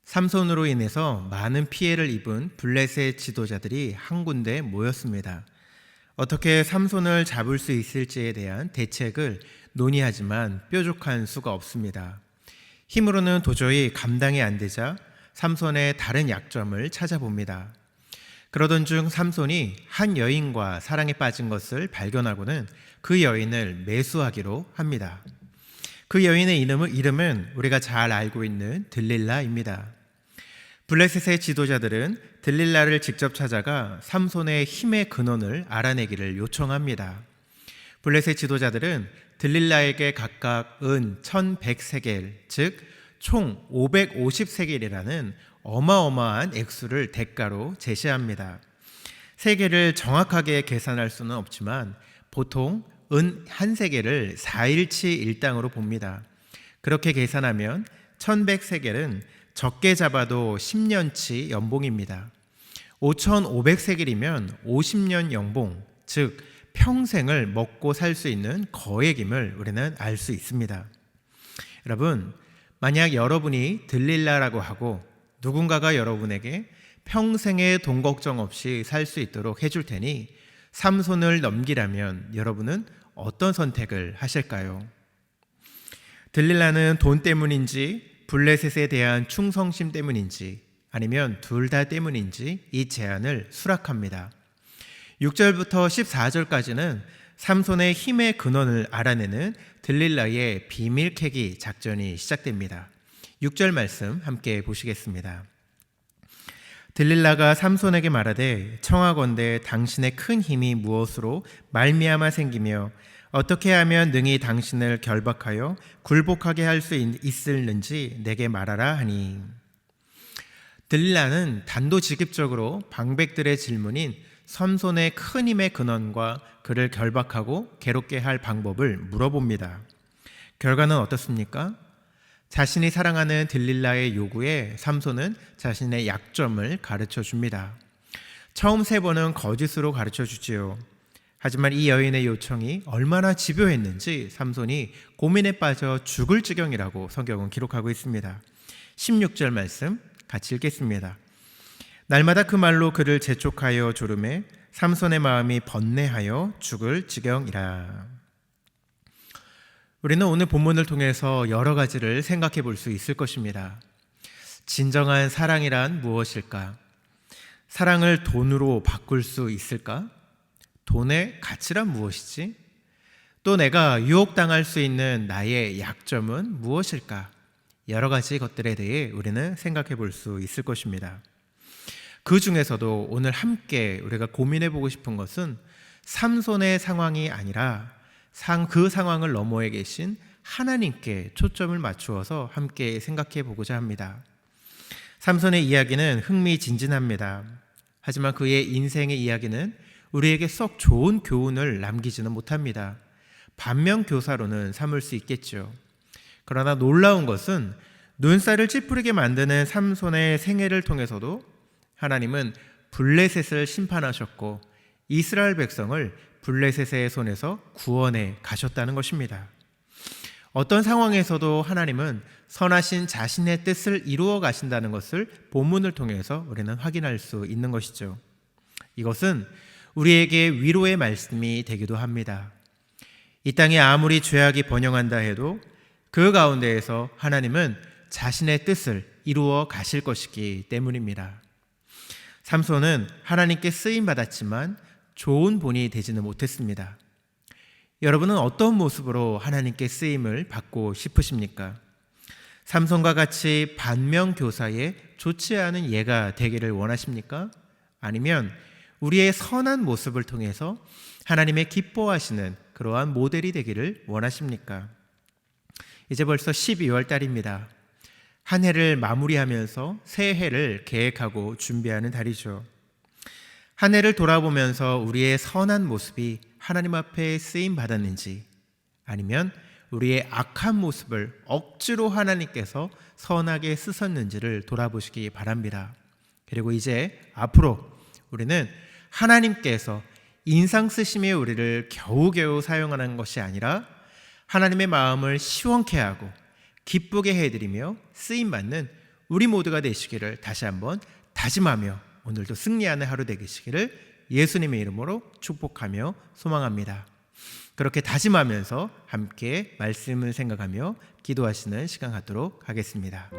삼손으로 인해서 많은 피해를 입은 블레셋 지도자들이 한 군데 모였습니다. 어떻게 삼손을 잡을 수 있을지에 대한 대책을 논의하지만 뾰족한 수가 없습니다. 힘으로는 도저히 감당이 안 되자 삼손의 다른 약점을 찾아봅니다. 그러던 중 삼손이 한 여인과 사랑에 빠진 것을 발견하고는 그 여인을 매수하기로 합니다. 그 여인의 이름은 우리가 잘 알고 있는 들릴라입니다. 블레셋의 지도자들은 들릴라를 직접 찾아가 삼손의 힘의 근원을 알아내기를 요청합니다. 블레셋 지도자들은 들릴라에게 각각 은 1100세겔, 즉 총 550세겔이라는 어마어마한 액수를 대가로 제시합니다. 세겔을 정확하게 계산할 수는 없지만 보통 은 한 세겔을 4일치 일당으로 봅니다. 그렇게 계산하면 1100세겔은 적게 잡아도 10년치 연봉입니다. 5500세겔이면 50년 연봉, 즉 평생을 먹고 살 수 있는 거액임을 우리는 알 수 있습니다. 여러분, 만약 여러분이 들릴라라고 하고 누군가가 여러분에게 평생의 돈 걱정 없이 살 수 있도록 해줄 테니 삼손을 넘기라면 여러분은 어떤 선택을 하실까요? 들릴라는 돈 때문인지 블레셋에 대한 충성심 때문인지 아니면 둘 다 때문인지 이 제안을 수락합니다. 6절부터 14절까지는 삼손의 힘의 근원을 알아내는 들릴라의 비밀 캐기 작전이 시작됩니다. 6절 말씀 함께 보시겠습니다. 들릴라가 삼손에게 말하되 청하건대 당신의 큰 힘이 무엇으로 말미암아 생기며 어떻게 하면 능히 당신을 결박하여 굴복하게 할 수 있을는지 내게 말하라 하니, 들릴라는 단도직입적으로 방백들의 질문인 삼손의 큰 힘의 근원과 그를 결박하고 괴롭게 할 방법을 물어봅니다. 결과는 어떻습니까? 자신이 사랑하는 들릴라의 요구에 삼손은 자신의 약점을 가르쳐 줍니다. 처음 세 번은 거짓으로 가르쳐 주지요. 하지만 이 여인의 요청이 얼마나 집요했는지 삼손이 고민에 빠져 죽을 지경이라고 성경은 기록하고 있습니다. 16절 말씀 같이 읽겠습니다. 날마다 그 말로 그를 재촉하여 조르매 삼손의 마음이 번뇌하여 죽을 지경이라. 우리는 오늘 본문을 통해서 여러 가지를 생각해 볼 수 있을 것입니다. 진정한 사랑이란 무엇일까? 사랑을 돈으로 바꿀 수 있을까? 돈의 가치란 무엇이지? 또 내가 유혹당할 수 있는 나의 약점은 무엇일까? 여러 가지 것들에 대해 우리는 생각해 볼 수 있을 것입니다. 그 중에서도 오늘 함께 우리가 고민해 보고 싶은 것은 삼손의 상황이 아니라 그 상황을 너머에 계신 하나님께 초점을 맞추어서 함께 생각해 보고자 합니다. 삼손의 이야기는 흥미진진합니다. 하지만 그의 인생의 이야기는 우리에게 썩 좋은 교훈을 남기지는 못합니다. 반면교사로는 삼을 수 있겠죠. 그러나 놀라운 것은 눈살을 찌푸리게 만드는 삼손의 생애를 통해서도 하나님은 블레셋을 심판하셨고 이스라엘 백성을 블레셋의 손에서 구원해 가셨다는 것입니다. 어떤 상황에서도 하나님은 선하신 자신의 뜻을 이루어 가신다는 것을 본문을 통해서 우리는 확인할 수 있는 것이죠. 이것은 우리에게 위로의 말씀이 되기도 합니다. 이 땅에 아무리 죄악이 번영한다 해도 그 가운데에서 하나님은 자신의 뜻을 이루어 가실 것이기 때문입니다. 삼손은 하나님께 쓰임받았지만 좋은 본이 되지는 못했습니다. 여러분은 어떤 모습으로 하나님께 쓰임을 받고 싶으십니까? 삼손과 같이 반면교사의 좋지 않은 예가 되기를 원하십니까? 아니면 우리의 선한 모습을 통해서 하나님의 기뻐하시는 그러한 모델이 되기를 원하십니까? 이제 벌써 12월 달입니다. 한 해를 마무리하면서 새 해를 계획하고 준비하는 달이죠. 한 해를 돌아보면서 우리의 선한 모습이 하나님 앞에 쓰임 받았는지 아니면 우리의 악한 모습을 억지로 하나님께서 선하게 쓰셨는지를 돌아보시기 바랍니다. 그리고 이제 앞으로 우리는 하나님께서 인상 쓰심에 우리를 겨우겨우 사용하는 것이 아니라 하나님의 마음을 시원케 하고 기쁘게 해드리며 쓰임받는 우리 모두가 되시기를 다시 한번 다짐하며 오늘도 승리하는 하루 되시기를 예수님의 이름으로 축복하며 소망합니다. 그렇게 다짐하면서 함께 말씀을 생각하며 기도하시는 시간 갖도록 하겠습니다.